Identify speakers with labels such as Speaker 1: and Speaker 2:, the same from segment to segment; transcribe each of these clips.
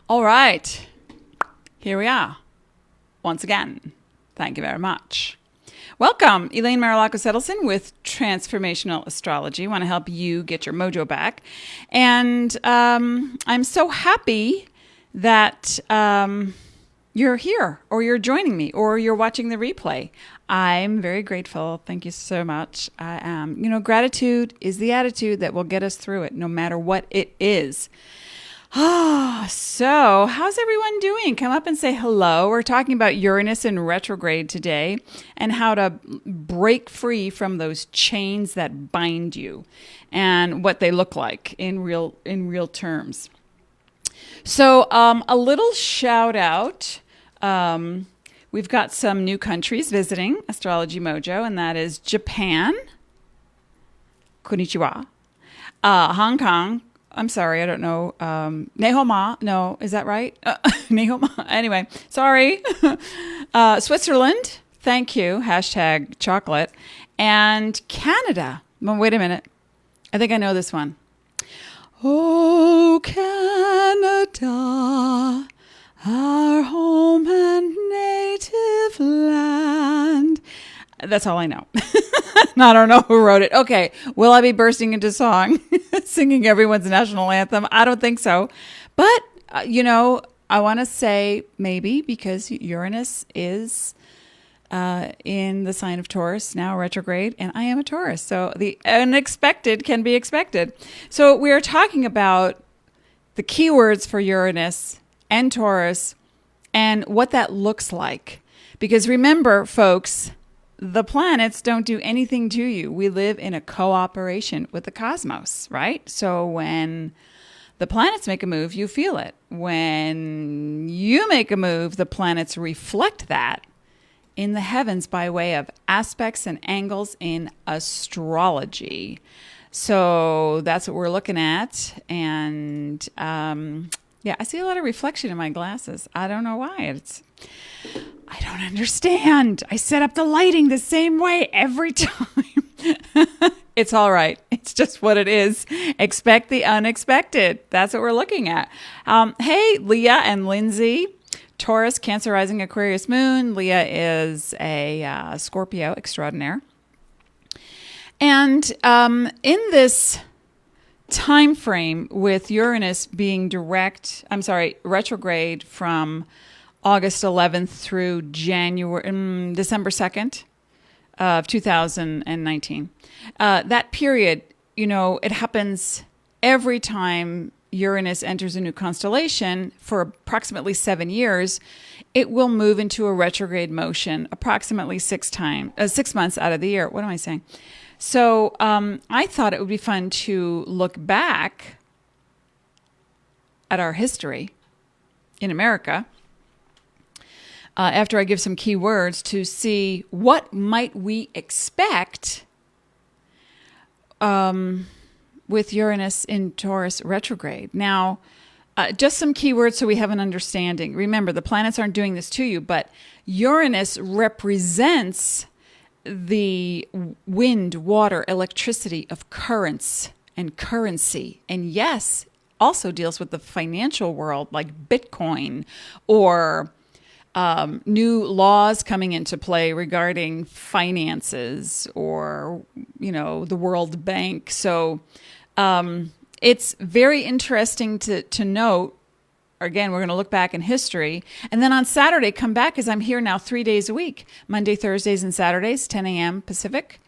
Speaker 1: All right. Here we are. Once again. Thank you very much. Welcome, Elaine Marolakos Edelson with Transformational Astrology. I want to help you get your mojo back. And I'm so happy that you're here, or you're joining me, or you're watching the replay. I'm very grateful. Thank you so much. I am. Gratitude is the attitude that will get us through it, no matter what it is. So how's everyone doing? Come up and say hello. We're talking about Uranus in retrograde today and how to break free from those chains that bind you and what they look like in real terms. So a little shout out. We've got some new countries visiting Astrology Mojo, and that is Japan, Konnichiwa, Hong Kong. I'm sorry, I don't know. Nehoma, no, is that right? Nehoma. Anyway, sorry. Switzerland, thank you. # chocolate. And Canada. Well, wait a minute. I think I know this one. Oh, Canada, our home and native land. That's all I know. I don't know who wrote it. Okay. Will I be bursting into song, singing everyone's national anthem? I don't think so. But, I want to say maybe because Uranus is in the sign of Taurus, now retrograde, and I am a Taurus. So the unexpected can be expected. So we are talking about the keywords for Uranus and Taurus and what that looks like. Because remember, folks, the planets don't do anything to you. We live in a cooperation with the cosmos, right? So when the planets make a move, you feel it. When you make a move, the planets reflect that in the heavens by way of aspects and angles in astrology. So that's what we're looking at. And I see a lot of reflection in my glasses. I don't know why. I don't understand. I set up the lighting the same way every time. It's all right. It's just what it is. Expect the unexpected. That's what we're looking at. Hey, Leah and Lindsay. Taurus, Cancer rising, Aquarius moon. Leah is a Scorpio extraordinaire. And in this time frame with Uranus being retrograde from August 11th through December 2nd of 2019. That period, it happens every time Uranus enters a new constellation for approximately 7 years. It will move into a retrograde motion approximately 6 months out of the year. What am I saying? So I thought it would be fun to look back at our history in America after I give some key words to see what might we expect with Uranus in Taurus retrograde. Now, just some key words so we have an understanding. Remember, the planets aren't doing this to you, but Uranus represents the wind, water, electricity of currents and currency. And yes, also deals with the financial world like Bitcoin or new laws coming into play regarding finances or, the World Bank. So it's very interesting to note. Again, we're going to look back in history. And then on Saturday, come back because I'm here now 3 days a week. Monday, Thursdays, and Saturdays, 10 a.m. Pacific.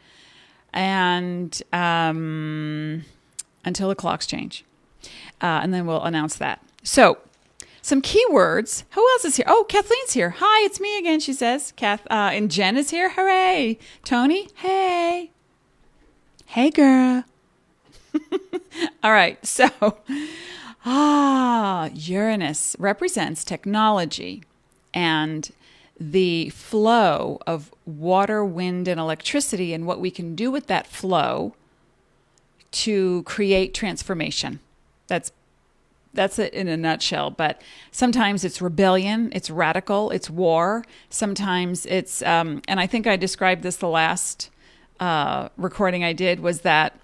Speaker 1: And until the clocks change. And then we'll announce that. So some keywords. Who else is here? Oh, Kathleen's here. Hi, it's me again, she says. And Jen is here. Hooray. Tony, hey. Hey, girl. All right. So, Uranus represents technology and the flow of water, wind, and electricity and what we can do with that flow to create transformation. That's it in a nutshell. But sometimes it's rebellion, it's radical, it's war. Sometimes it's, and I think I described this the last recording I did, was that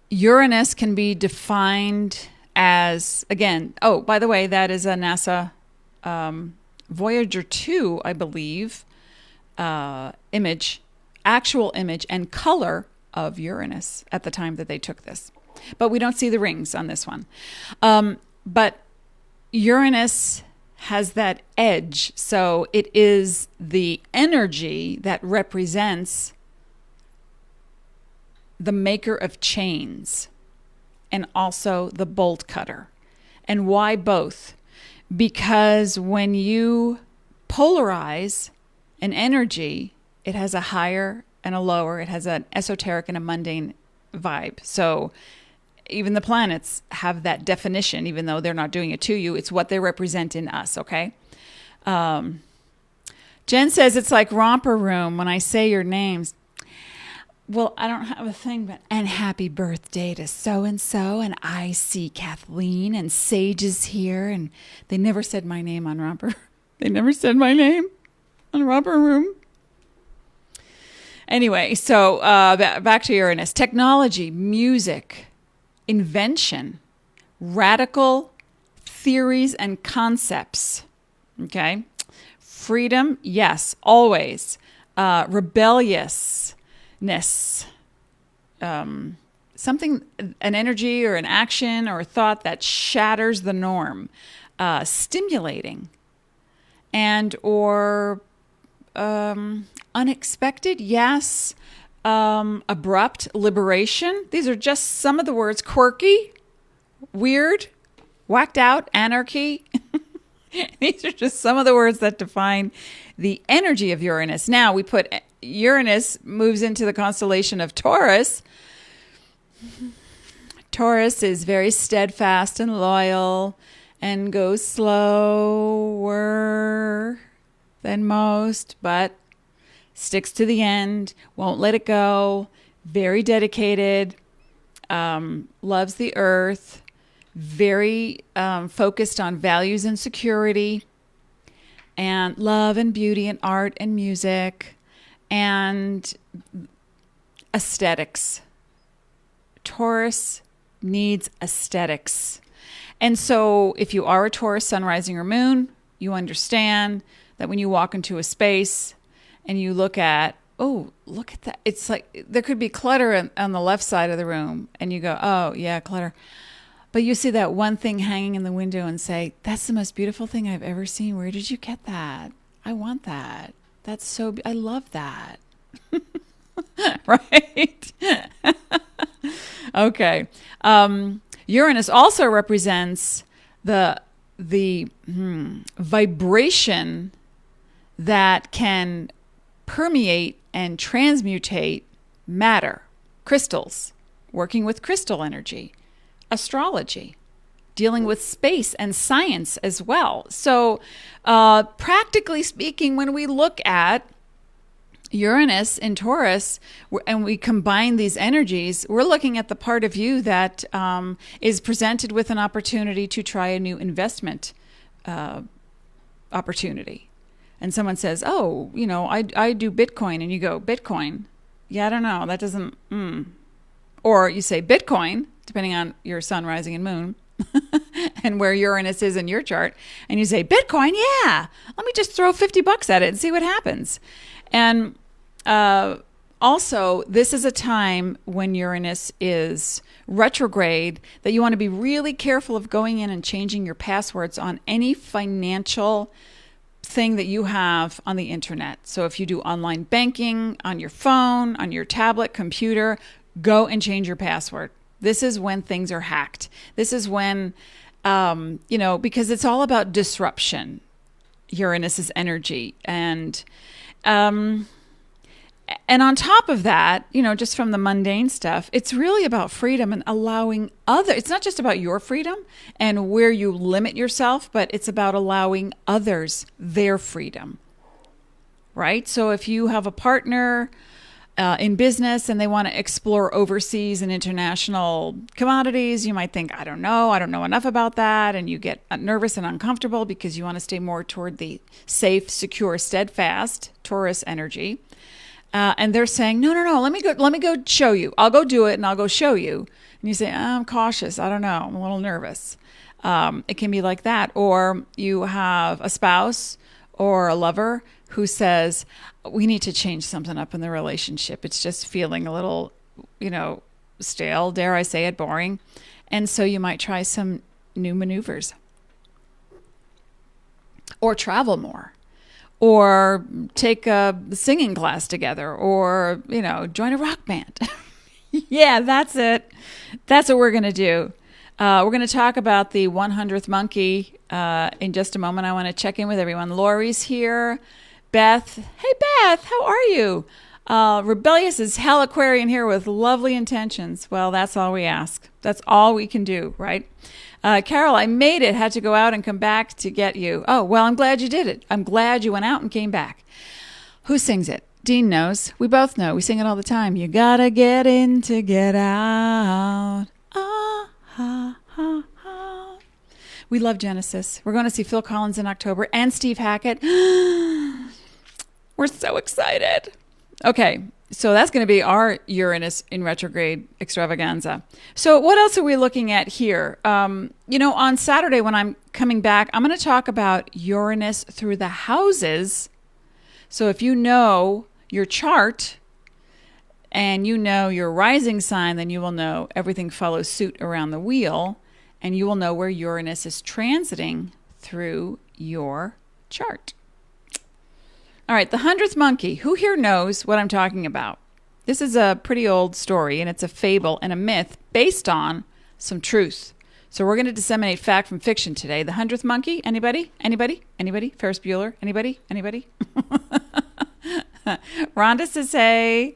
Speaker 1: Uranus can be defined as, again, oh, by the way, that is a NASA Voyager 2, I believe, image, actual image and color of Uranus at the time that they took this. But we don't see the rings on this one. But Uranus has that edge. So it is the energy that represents the maker of chains and also the bolt cutter. And why both? Because when you polarize an energy, it has a higher and a lower. It has an esoteric and a mundane vibe. So even the planets have that definition, even though they're not doing it to you. It's what they represent in us, okay? Jen says it's like romper room when I say your names. Well, I don't have a thing, but and happy birthday to so-and-so, and I see Kathleen, and Sage is here, and they never said my name on romper. They never said my name on romper room. Anyway, so back to Uranus. Technology, music, invention, radical theories and concepts. Okay? Freedom, yes, always. Rebelliousness, something, an energy or an action or a thought that shatters the norm. Stimulating and or unexpected, yes. Abrupt, liberation. These are just some of the words. Quirky, weird, whacked out, anarchy. These are just some of the words that define the energy of Uranus. Now we put Uranus moves into the constellation of Taurus. Taurus is very steadfast and loyal and goes slower than most, but sticks to the end, won't let it go, very dedicated, loves the earth, very focused on values and security, and love and beauty and art and music, and aesthetics. Taurus needs aesthetics. And so if you are a Taurus sun, rising, or moon, you understand that when you walk into a space and you look at, oh, look at that. It's like there could be clutter on the left side of the room. And you go, oh, yeah, clutter. But you see that one thing hanging in the window and say, that's the most beautiful thing I've ever seen. Where did you get that? I want that. That's so, I love that. Right? Okay. Uranus also represents the vibration that can permeate and transmutate matter, crystals, working with crystal energy, astrology, dealing with space and science as well. So practically speaking, when we look at Uranus in Taurus and we combine these energies, we're looking at the part of you that is presented with an opportunity to try a new investment opportunity. And someone says, oh, you know, I do Bitcoin. And you go, Bitcoin? Yeah, I don't know. That doesn't, Or you say Bitcoin, depending on your sun, rising, and moon, and where Uranus is in your chart. And you say, Bitcoin? Yeah. Let me just throw $50 at it and see what happens. And also, this is a time when Uranus is retrograde that you want to be really careful of going in and changing your passwords on any financial thing that you have on the internet. So if you do online banking on your phone, on your tablet, computer, go and change your password. This is when things are hacked. This is when, because it's all about disruption, Uranus's energy. And on top of that, just from the mundane stuff, it's really about freedom and allowing it's not just about your freedom and where you limit yourself, but it's about allowing others their freedom, right? So if you have a partner in business and they want to explore overseas and international commodities, you might think, I don't know enough about that. And you get nervous and uncomfortable because you want to stay more toward the safe, secure, steadfast Taurus energy. And they're saying, no, let me go show you. I'll go do it and I'll go show you. And you say, I'm cautious. I don't know. I'm a little nervous. It can be like that. Or you have a spouse or a lover who says, we need to change something up in the relationship. It's just feeling a little, stale, dare I say it, boring. And so you might try some new maneuvers. Or travel more. Or take a singing class together. Or, join a rock band. Yeah, that's it. That's what we're going to do. We're going to talk about the 100th monkey in just a moment. I want to check in with everyone. Lori's here. Beth. Hey, Beth. How are you? Rebellious as hell Aquarian here with lovely intentions. Well, that's all we ask. That's all we can do, right? Carol, I made it. Had to go out and come back to get you. Oh, well, I'm glad you did it. I'm glad you went out and came back. Who sings it? Dean knows. We both know. We sing it all the time. You gotta get in to get out. Ah, ha, ha, ha. We love Genesis. We're going to see Phil Collins in October and Steve Hackett. We're so excited. Okay, so that's going to be our Uranus in retrograde extravaganza. So what else are we looking at here? On Saturday when I'm coming back, I'm going to talk about Uranus through the houses. So if you know your chart and you know your rising sign, then you will know everything follows suit around the wheel, and you will know where Uranus is transiting through your chart. All right, the 100th monkey. Who here knows what I'm talking about? This is a pretty old story, and it's a fable and a myth based on some truth. So we're going to disseminate fact from fiction today. The 100th monkey. Anybody? Anybody? Anybody? Ferris Bueller? Anybody? Anybody? Rhonda says, hey.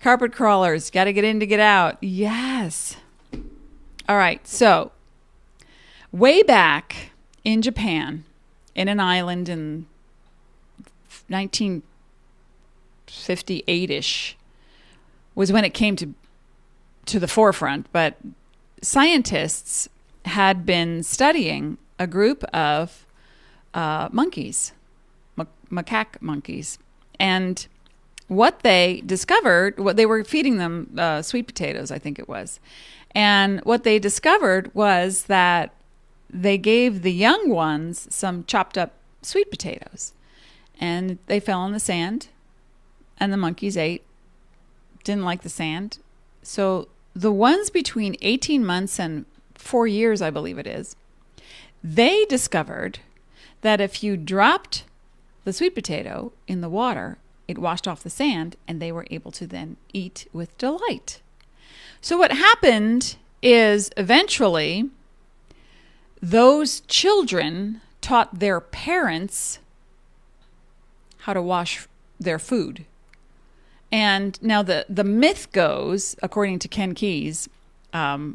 Speaker 1: Carpet crawlers. Got to get in to get out. Yes. All right. So way back in Japan, in an island in 1958-ish, was when it came to the forefront. But scientists had been studying a group of monkeys, macaque monkeys. And what they discovered, what they were feeding them sweet potatoes, I think it was. And what they discovered was that they gave the young ones some chopped up sweet potatoes. And they fell in the sand, and the monkeys ate, didn't like the sand. So the ones between 18 months and 4 years, I believe it is, they discovered that if you dropped the sweet potato in the water, it washed off the sand, and they were able to then eat with delight. So what happened is eventually those children taught their parents how to wash their food. And now the myth goes, according to Ken Keyes,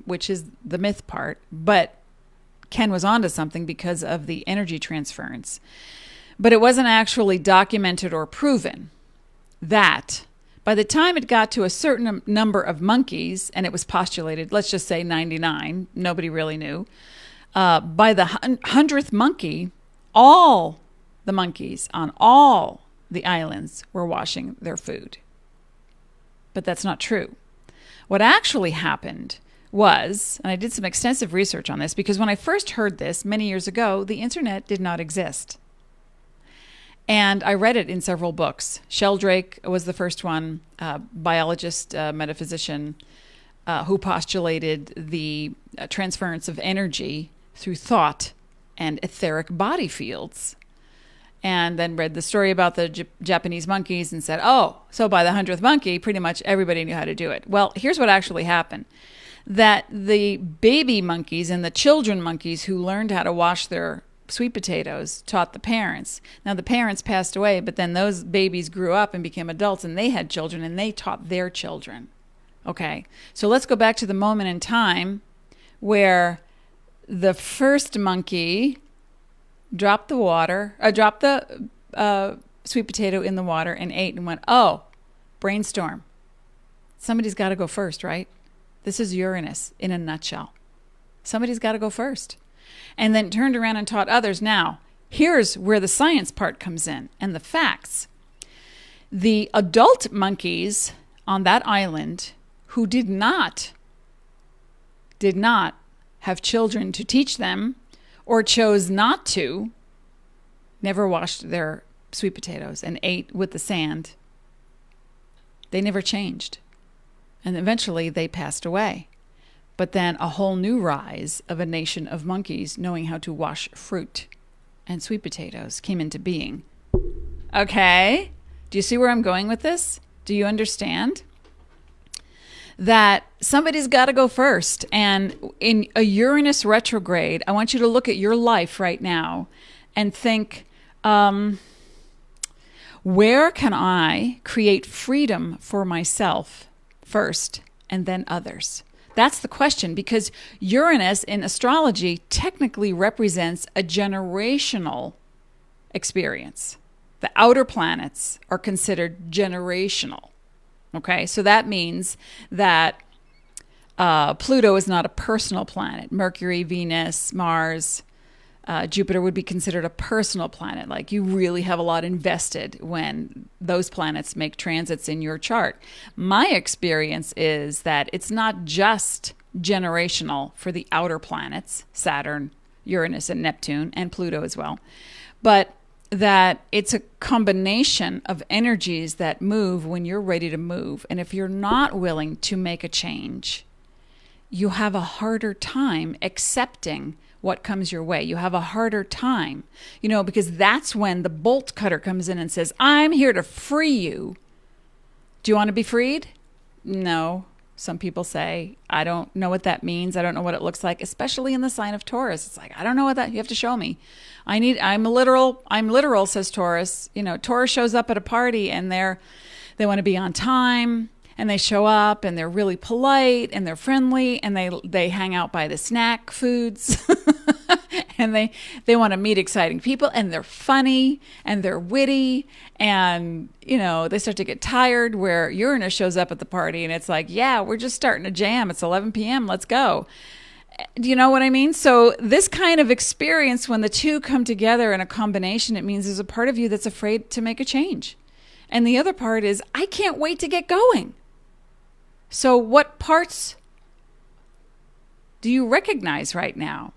Speaker 1: which is the myth part, but Ken was onto something because of the energy transference. But it wasn't actually documented or proven that by the time it got to a certain number of monkeys, and it was postulated, let's just say 99, nobody really knew, by the 100th monkey, all the monkeys on all the islands were washing their food. But that's not true. What actually happened was, and I did some extensive research on this, because when I first heard this many years ago, the internet did not exist. And I read it in several books. Sheldrake was the first one, biologist, metaphysician, who postulated the transference of energy through thought and etheric body fields. And then read the story about the Japanese monkeys and said, oh, so by the 100th monkey, pretty much everybody knew how to do it. Well, here's what actually happened. That the baby monkeys and the children monkeys who learned how to wash their sweet potatoes taught the parents. Now, the parents passed away, but then those babies grew up and became adults, and they had children, and they taught their children. Okay, so let's go back to the moment in time where the first monkey dropped the sweet potato in the water and ate and went, oh, brainstorm. Somebody's got to go first, right? This is Uranus in a nutshell. Somebody's got to go first. And then turned around and taught others. Now, here's where the science part comes in and the facts. The adult monkeys on that island who did not have children to teach them or chose not to, never washed their sweet potatoes and ate with the sand. They never changed. And eventually they passed away. But then a whole new rise of a nation of monkeys knowing how to wash fruit and sweet potatoes came into being. Okay? Do you see where I'm going with this? Do you understand? That somebody's got to go first. And in a Uranus retrograde, I want you to look at your life right now and think, where can I create freedom for myself first and then others? That's the question, because Uranus in astrology technically represents a generational experience. The outer planets are considered generational. Okay, so that means that Pluto is not a personal planet. Mercury, Venus, Mars, Jupiter would be considered a personal planet. Like you really have a lot invested when those planets make transits in your chart. My experience is that it's not just generational for the outer planets, Saturn, Uranus, and Neptune, and Pluto as well, but that it's a combination of energies that move when you're ready to move. And if you're not willing to make a change, you have a harder time accepting what comes your way. You have a harder time, because that's when the bolt cutter comes in and says, I'm here to free you. Do you want to be freed? No. Some people say, I don't know what that means. I don't know what it looks like, especially in the sign of Taurus. It's like, I don't know what that, you have to show me. I'm literal, says Taurus. Taurus shows up at a party and they want to be on time, and they show up and they're really polite and they're friendly and they hang out by the snack foods and they want to meet exciting people, and they're funny and they're witty, and they start to get tired where Uranus shows up at the party and it's like, yeah, we're just starting to jam. It's 11 p.m. Let's go. Do you know what I mean? So this kind of experience, when the two come together in a combination, it means there's a part of you that's afraid to make a change. And the other part is, I can't wait to get going. So what parts do you recognize right now?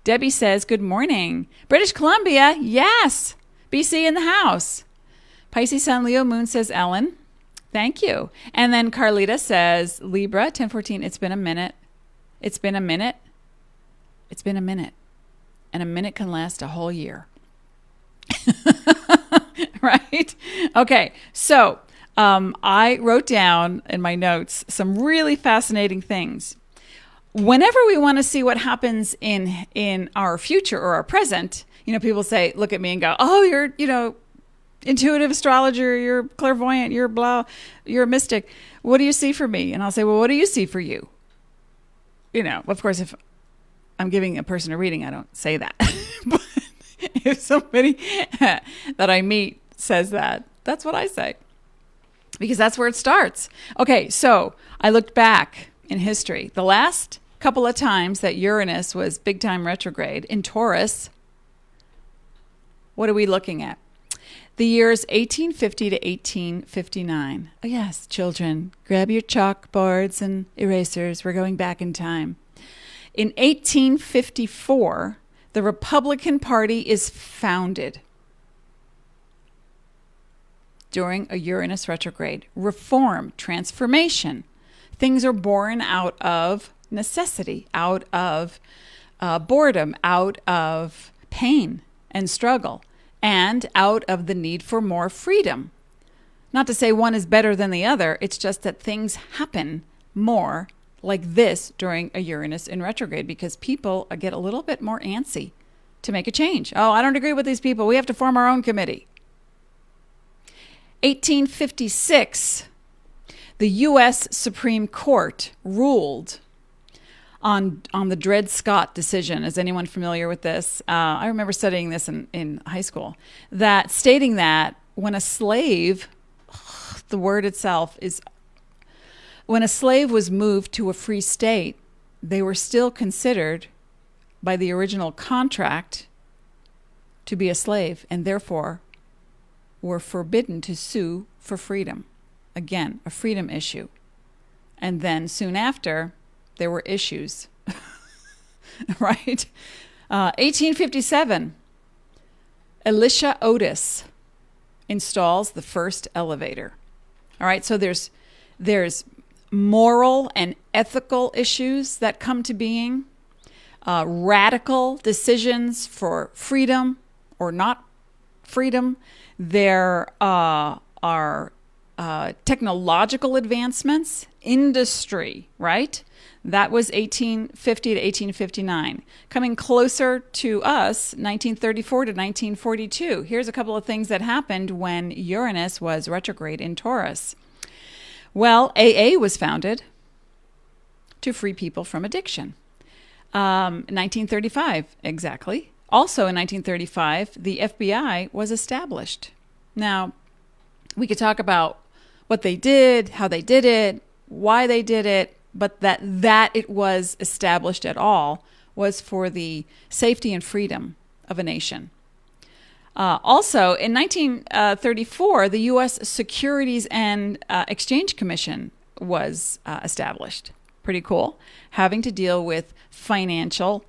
Speaker 1: Debbie says, good morning. British Columbia, yes. BC in the house. Pisces Sun, Leo Moon, says Ellen. Thank you. And then Carlita says, Libra, 1014, it's been a minute. It's been a minute. It's been a minute. And a minute can last a whole year. Right? Okay. So I wrote down in my notes some really fascinating things. Whenever we want to see what happens in our future or our present, people say, look at me and go, oh, you're, intuitive astrologer, you're clairvoyant, you're a mystic. What do you see for me? And I'll say, well, what do you see for you? Of course, if I'm giving a person a reading, I don't say that. But if somebody that I meet says that, that's what I say. Because that's where it starts. Okay, so I looked back in history. The last couple of times that Uranus was big time retrograde in Taurus, what are we looking at? The years 1850 to 1859. Oh yes, children, grab your chalkboards and erasers. We're going back in time. In 1854, the Republican Party is founded during a Uranus retrograde. Reform, transformation. Things are born out of necessity, out of boredom, out of pain and struggle, and out of the need for more freedom. Not to say one is better than the other. It's just that things happen more like this during a Uranus in retrograde because people get a little bit more antsy to make a change. Oh, I don't agree with these people. We have to form our own committee. 1856, the U.S. Supreme Court ruled on the Dred Scott decision. Is anyone familiar with this? I remember studying this in high school. That stating that when a slave, the word itself is, when a slave was moved to a free state, they were still considered by the original contract to be a slave, and therefore were forbidden to sue for freedom. Again, a freedom issue. And then soon after, there were issues. Right? 1857, Elisha Otis installs the first elevator. All right, so there's moral and ethical issues that come to being, radical decisions for freedom or not freedom. There are technological advancements, industry, right? That was 1850 to 1859. Coming closer to us, 1934 to 1942. Here's a couple of things that happened when Uranus was retrograde in Taurus. Well, AA was founded to free people from addiction. 1935, exactly. Also in 1935, the FBI was established. Now, we could talk about what they did, how they did it, why they did it, but that it was established at all was for the safety and freedom of a nation. Also, in 1934, the U.S. Securities and Exchange Commission was established. Pretty cool. Having to deal with financial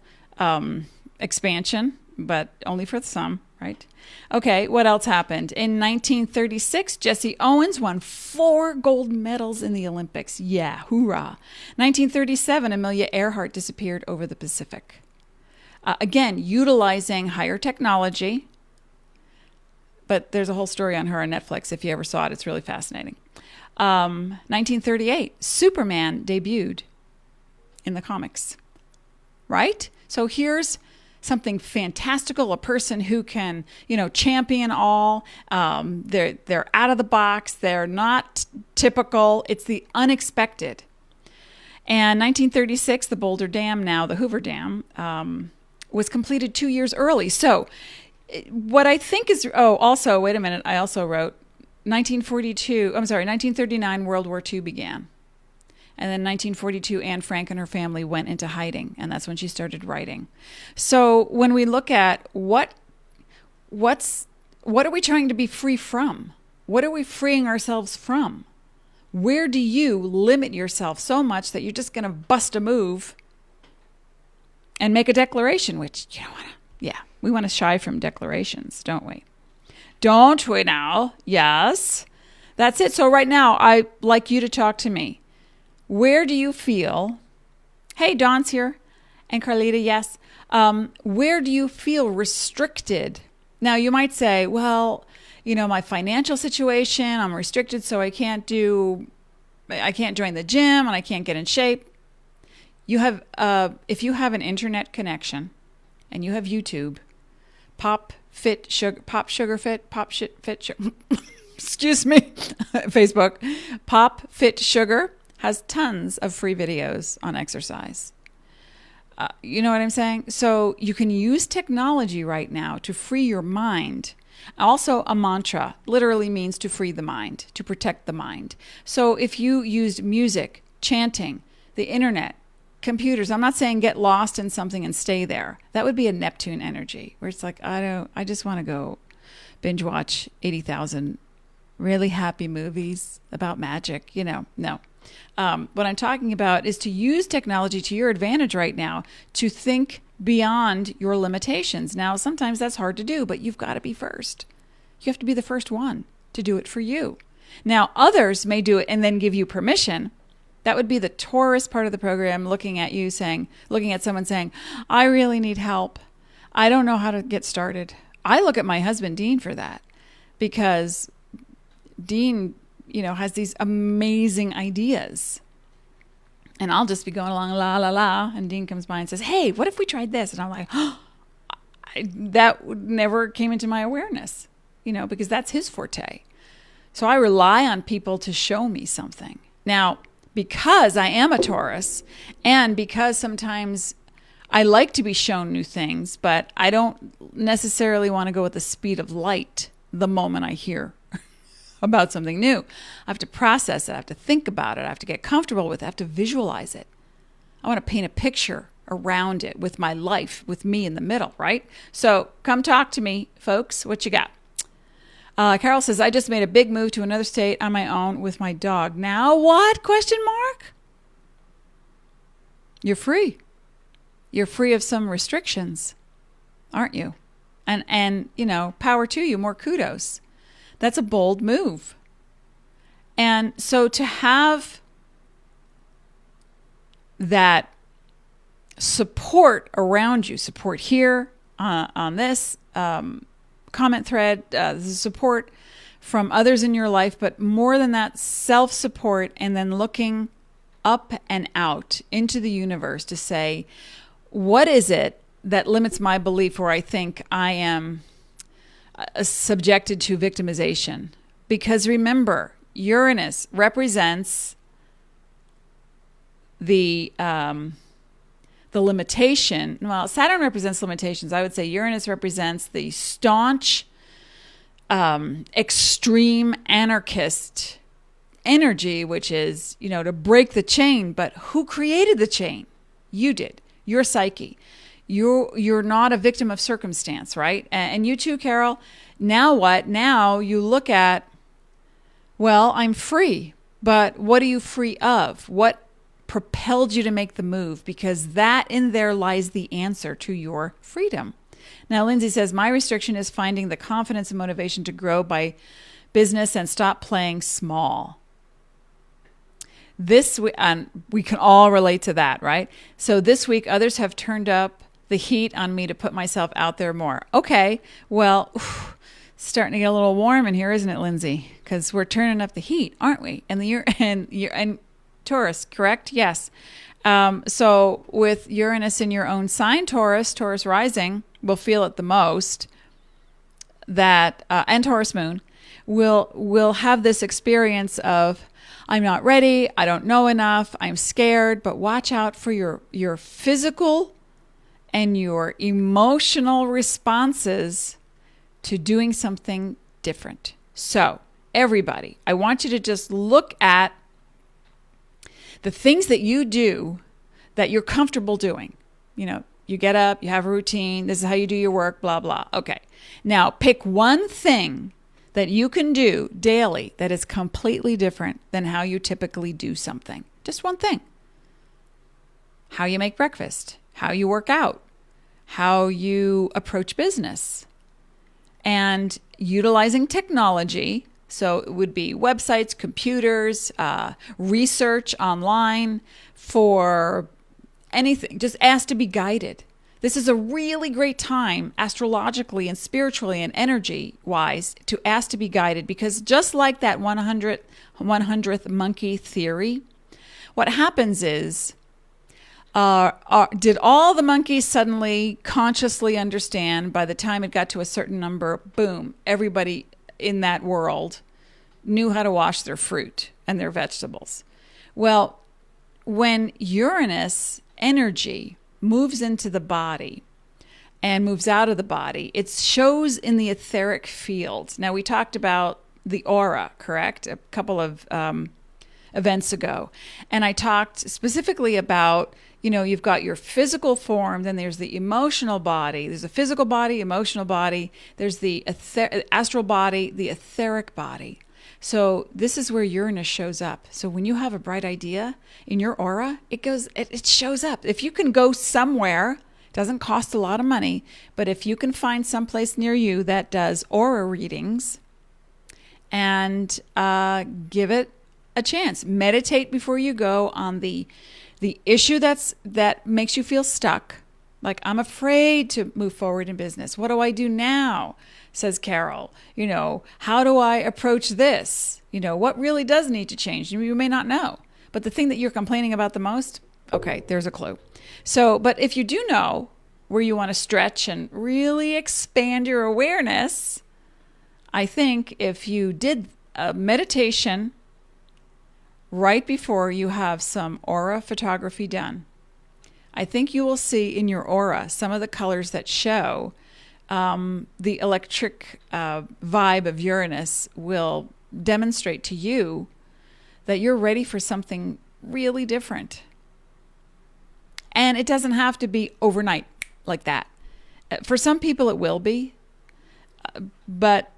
Speaker 1: expansion, but only for some, right? Okay, what else happened? In 1936, Jesse Owens won 4 gold medals in the Olympics. Yeah, hoorah. 1937, Amelia Earhart disappeared over the Pacific. Again, utilizing higher technology. But there's a whole story on her on Netflix. If you ever saw it, it's really fascinating. 1938, Superman debuted in the comics. Right? So here's something fantastical, a person who can, champion all. They're out of the box. They're not typical. It's the unexpected. And 1936, the Boulder Dam, now the Hoover Dam, was completed 2 years early. So what I think is, also, wait a minute, I also wrote 1939, World War II began. And then 1942, Anne Frank and her family went into hiding, and that's when she started writing. So when we look at what are we trying to be free from? What are we freeing ourselves from? Where do you limit yourself so much that you're just going to bust a move and make a declaration, which you don't want to, we want to shy from declarations, don't we? Don't we now? Yes. That's it. So right now, I'd like you to talk to me. Where do you feel, hey, Dawn's here, and Carlita, yes. Where do you feel restricted? Now, you might say, well, my financial situation, I'm restricted, so I can't join the gym, and I can't get in shape. You have, if you have an internet connection, and you have YouTube, excuse me, Facebook, Pop Fit Sugar has tons of free videos on exercise. You know what I'm saying? So you can use technology right now to free your mind. Also, a mantra literally means to free the mind, to protect the mind. So if you used music, chanting, the internet, computers, I'm not saying get lost in something and stay there. That would be a Neptune energy where it's like, I just want to go binge watch 80,000 really happy movies about magic, no. What I'm talking about is to use technology to your advantage right now to think beyond your limitations. Now, sometimes that's hard to do, but you've got to be first. You have to be the first one to do it for you. Now, others may do it and then give you permission. That would be the Taurus part of the program, looking at someone saying, I really need help. I don't know how to get started. I look at my husband, Dean, for that, because Dean, has these amazing ideas. And I'll just be going along, la, la, la. And Dean comes by and says, hey, what if we tried this? And I'm like, that never came into my awareness, because that's his forte. So I rely on people to show me something. Now, because I am a Taurus, and because sometimes I like to be shown new things, but I don't necessarily want to go at the speed of light the moment I hear about something new. I have to process it. I have to think about it. I have to get comfortable with it. I have to visualize it. I want to paint a picture around it with my life, with me in the middle, right? So come talk to me, folks. What you got? Carol says, I just made a big move to another state on my own with my dog. Now what? Question mark? You're free. You're free of some restrictions, aren't you? And you know, power to you, more kudos. That's a bold move. And so to have that support around you, support here on this comment thread, the support from others in your life, but more than that, self-support, and then looking up and out into the universe to say, what is it that limits my belief where I think I am subjected to victimization? Because remember, Uranus represents the limitation. Well, Saturn represents limitations. I would say Uranus represents the staunch, extreme anarchist energy, which is, you know, to break the chain. But who created the chain? You did. Your psyche. You're not a victim of circumstance, right? And you too, Carol. Now what? Now you look at, well, I'm free, but what are you free of? What propelled you to make the move? Because that in there lies the answer to your freedom. Now, Lindsay says, my restriction is finding the confidence and motivation to grow by business and stop playing small. This and we can all relate to that, right? So this week, others have turned up the heat on me to put myself out there more. Okay, well, starting to get a little warm in here, isn't it, Lindsay? Because we're turning up the heat, aren't we? And Taurus, correct? Yes. So with Uranus in your own sign, Taurus rising will feel it the most. That and Taurus moon will have this experience of, I'm not ready, I don't know enough, I'm scared. But watch out for your physical and your emotional responses to doing something different. So everybody, I want you to just look at the things that you do that you're comfortable doing. You know, you get up, you have a routine, this is how you do your work, blah, blah. Okay. Now pick one thing that you can do daily that is completely different than how you typically do something. Just one thing. How you make breakfast, how you work out, how you approach business, and utilizing technology. So it would be websites, computers, research online for anything. Just ask to be guided. This is a really great time astrologically and spiritually and energy-wise to ask to be guided, because just like that 100th monkey theory, what happens is, did all the monkeys suddenly consciously understand by the time it got to a certain number, boom, everybody in that world knew how to wash their fruit and their vegetables? Well, when Uranus energy moves into the body and moves out of the body, it shows in the etheric field. Now, we talked about the aura, correct? A couple of events ago. And I talked specifically about, you know, you've got your physical form, then there's the emotional body. There's a physical body, emotional body. There's the astral body, the etheric body. So this is where Uranus shows up. So when you have a bright idea in your aura, it shows up. If you can go somewhere, it doesn't cost a lot of money, but if you can find someplace near you that does aura readings and give it a chance. Meditate before you go on the issue that makes you feel stuck. Like, I'm afraid to move forward in business. What do I do now? Says Carol. You know, how do I approach this? You know, what really does need to change? You may not know. But the thing that you're complaining about the most, okay, there's a clue. So, but if you do know where you want to stretch and really expand your awareness, I think if you did a meditation right before you have some aura photography done, I think you will see in your aura some of the colors that show the electric vibe of Uranus will demonstrate to you that you're ready for something really different. And it doesn't have to be overnight like that. For some people it will be, but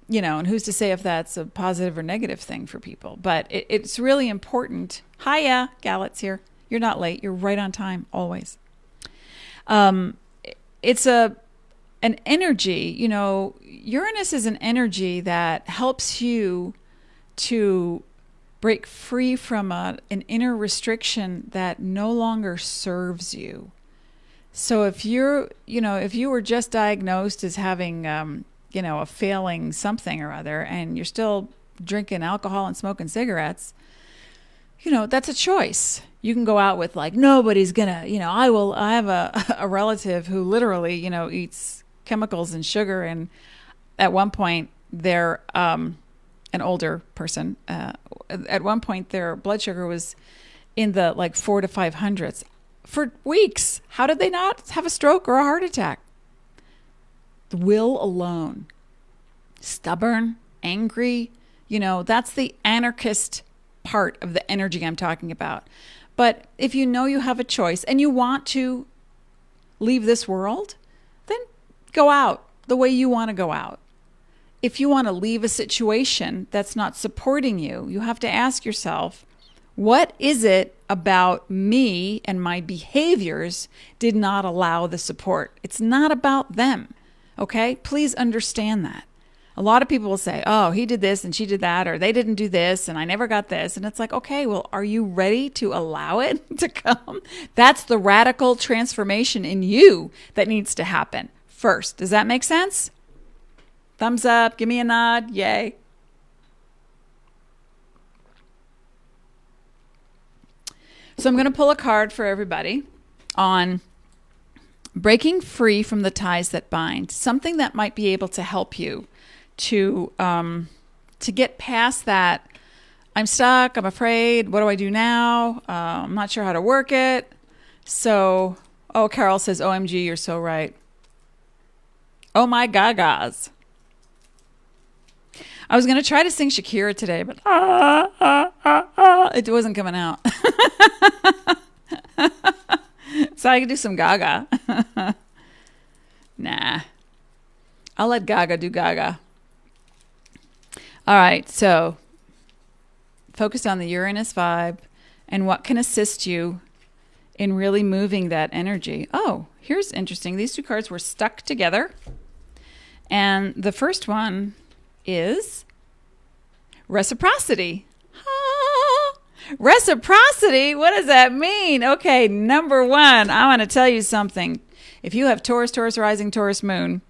Speaker 1: and who's to say if that's a positive or negative thing for people? But it's really important. Hiya, Galet's here. You're not late. You're right on time, always. It's an energy, Uranus is an energy that helps you to break free from an inner restriction that no longer serves you. So if if you were just diagnosed as having, a failing something or other, and you're still drinking alcohol and smoking cigarettes, that's a choice. You can go out with like, nobody's gonna, I have a relative who literally, eats chemicals and sugar. And at one point they're, an older person, at one point their blood sugar was in the like 400 to 500s for weeks. How did they not have a stroke or a heart attack? The will alone. Stubborn, angry, that's the anarchist part of the energy I'm talking about. But if you know you have a choice and you want to leave this world, then go out the way you want to go out. If you want to leave a situation that's not supporting you, you have to ask yourself, what is it about me and my behaviors did not allow the support? It's not about them. Okay? Please understand that. A lot of people will say, oh, he did this and she did that, or they didn't do this and I never got this. And it's like, okay, well, are you ready to allow it to come? That's the radical transformation in you that needs to happen first. Does that make sense? Thumbs up, give me a nod, yay. So I'm going to pull a card for everybody on breaking free from the ties that bind, something that might be able to help you to get past that. I'm stuck, I'm afraid, what do I do now? I'm not sure how to work it. So, Carol says, OMG, you're so right. Oh my gagas. I was going to try to sing Shakira today, but it wasn't coming out. So I could do some Gaga. Nah. I'll let Gaga do Gaga. All right, so focus on the Uranus vibe and what can assist you in really moving that energy. Oh, here's interesting. These two cards were stuck together. And the first one is reciprocity. Reciprocity? What does that mean? Okay, number one, I want to tell you something. If you have Taurus, Taurus rising, Taurus moon,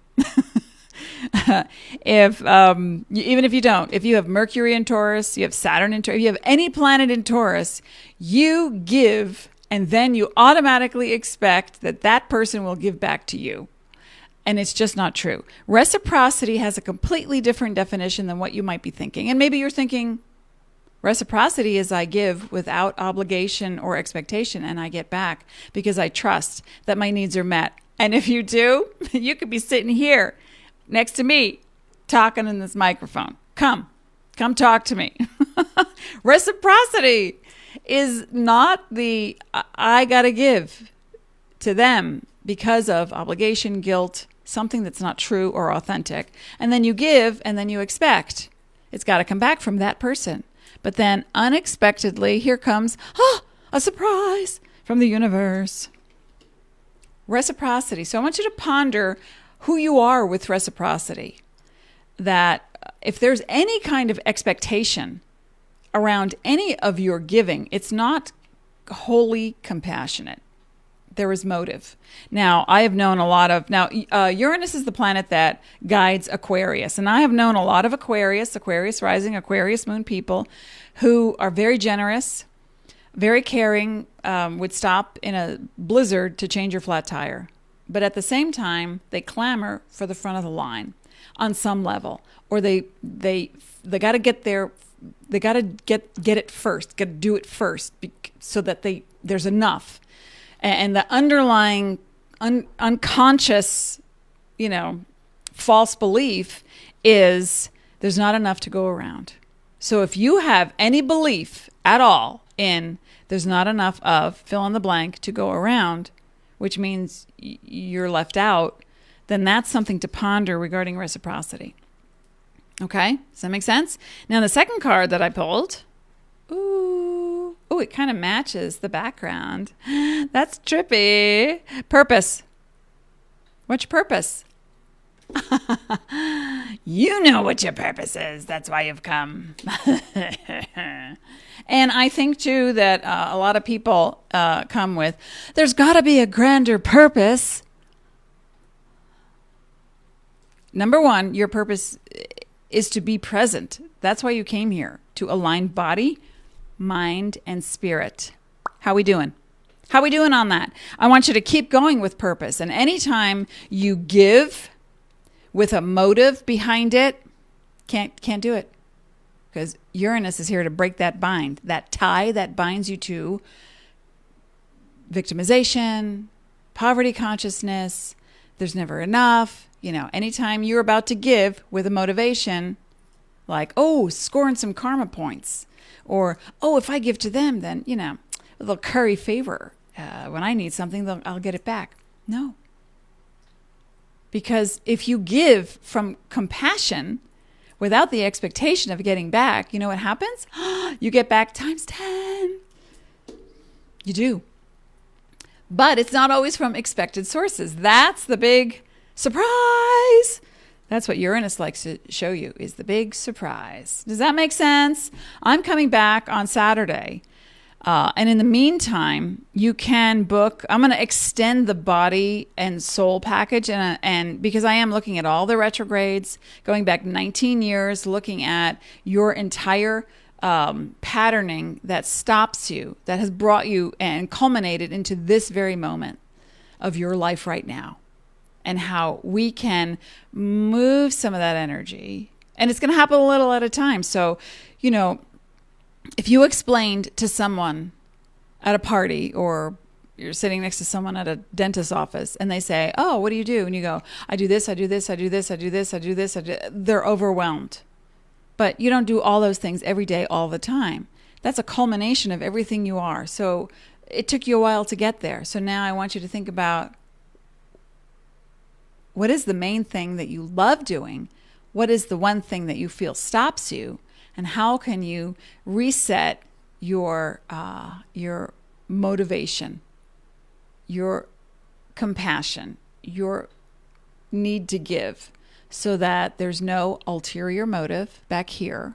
Speaker 1: even if you don't, if you have Mercury in Taurus, you have Saturn in Taurus, if you have any planet in Taurus, you give and then you automatically expect that that person will give back to you. And it's just not true. Reciprocity has a completely different definition than what you might be thinking. And maybe you're thinking, reciprocity is I give without obligation or expectation, and I get back because I trust that my needs are met. And if you do, you could be sitting here next to me talking in this microphone. Come talk to me. Reciprocity is not the I gotta give to them because of obligation, guilt, something that's not true or authentic. And then you give and then you expect. It's got to come back from that person. But then unexpectedly, here comes a surprise from the universe. Reciprocity. So I want you to ponder who you are with reciprocity. That if there's any kind of expectation around any of your giving, it's not wholly compassionate. There is motive. Now, I have known a lot of... Now, Uranus is the planet that guides Aquarius. And I have known a lot of Aquarius rising, Aquarius moon people who are very generous, very caring, would stop in a blizzard to change your flat tire. But at the same time, they clamor for the front of the line on some level. Or they got to get there. They got to get it first, got to do it first so that there's enough. And the underlying unconscious, false belief is there's not enough to go around. So if you have any belief at all in there's not enough of fill in the blank to go around, which means you're left out, then that's something to ponder regarding reciprocity. Okay, does that make sense? Now the second card that I pulled, it kind of matches the background. That's trippy. Purpose. What's your purpose? You know what your purpose is. That's why you've come. And I think too that a lot of people come with, there's got to be a grander purpose. Number one, your purpose is to be present. That's why you came here, to align body, mind, and spirit. How we doing? How we doing on that? I want you to keep going with purpose. And anytime you give with a motive behind it, can't do it. Because Uranus is here to break that bind, that tie that binds you to victimization, poverty consciousness, there's never enough. You know, anytime you're about to give with a motivation, like, scoring some karma points, or, if I give to them, then, they'll curry favor. When I need something, I'll get it back. No. Because if you give from compassion without the expectation of getting back, you know what happens? You get back times 10. You do. But it's not always from expected sources. That's the big surprise. That's what Uranus likes to show you, is the big surprise. Does that make sense? I'm coming back on Saturday. And in the meantime, you can book. I'm going to extend the body and soul package. And because I am looking at all the retrogrades, going back 19 years, looking at your entire patterning that stops you, that has brought you and culminated into this very moment of your life right now. And how we can move some of that energy. And it's going to happen a little at a time. So, if you explained to someone at a party, or you're sitting next to someone at a dentist's office, and they say, what do you do? And you go, I do this, I do this, I do this, I do this, I do this. They're overwhelmed. But you don't do all those things every day, all the time. That's a culmination of everything you are. So it took you a while to get there. So now I want you to think about, what is the main thing that you love doing? What is the one thing that you feel stops you? And how can you reset your motivation, your compassion, your need to give, so that there's no ulterior motive back here?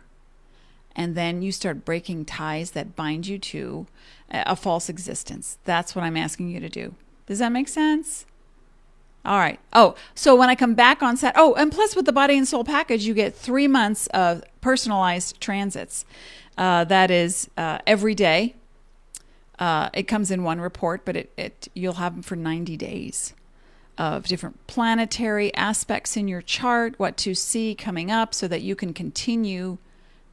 Speaker 1: And then you start breaking ties that bind you to a false existence. That's what I'm asking you to do. Does that make sense? All right. So when I come back on set, and plus with the body and soul package, you get 3 months of personalized transits. That is every day. It comes in one report, but you'll have them for 90 days of different planetary aspects in your chart, what to see coming up, so that you can continue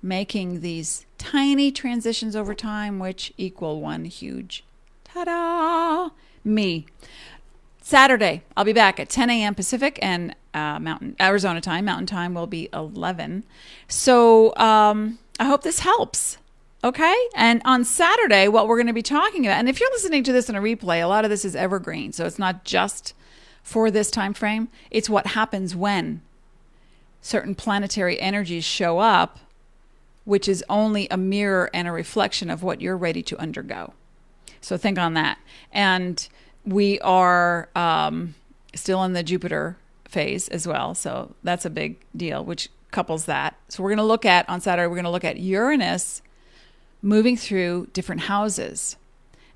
Speaker 1: making these tiny transitions over time, which equal one huge, ta-da, me. Saturday, I'll be back at 10 a.m. Pacific and Arizona time. Mountain time will be 11. So I hope this helps. Okay? And on Saturday, what we're going to be talking about, and if you're listening to this in a replay, a lot of this is evergreen. So it's not just for this time frame. It's what happens when certain planetary energies show up, which is only a mirror and a reflection of what you're ready to undergo. So think on that. And we are still in the Jupiter phase as well. So that's a big deal, which couples that. So we're going to look at, on Saturday, we're going to look at Uranus moving through different houses.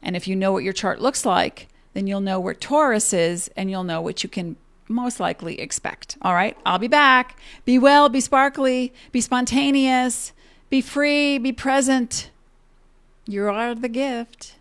Speaker 1: And if you know what your chart looks like, then you'll know where Taurus is, and you'll know what you can most likely expect. All right, I'll be back. Be well, be sparkly, be spontaneous, be free, be present. You are the gift.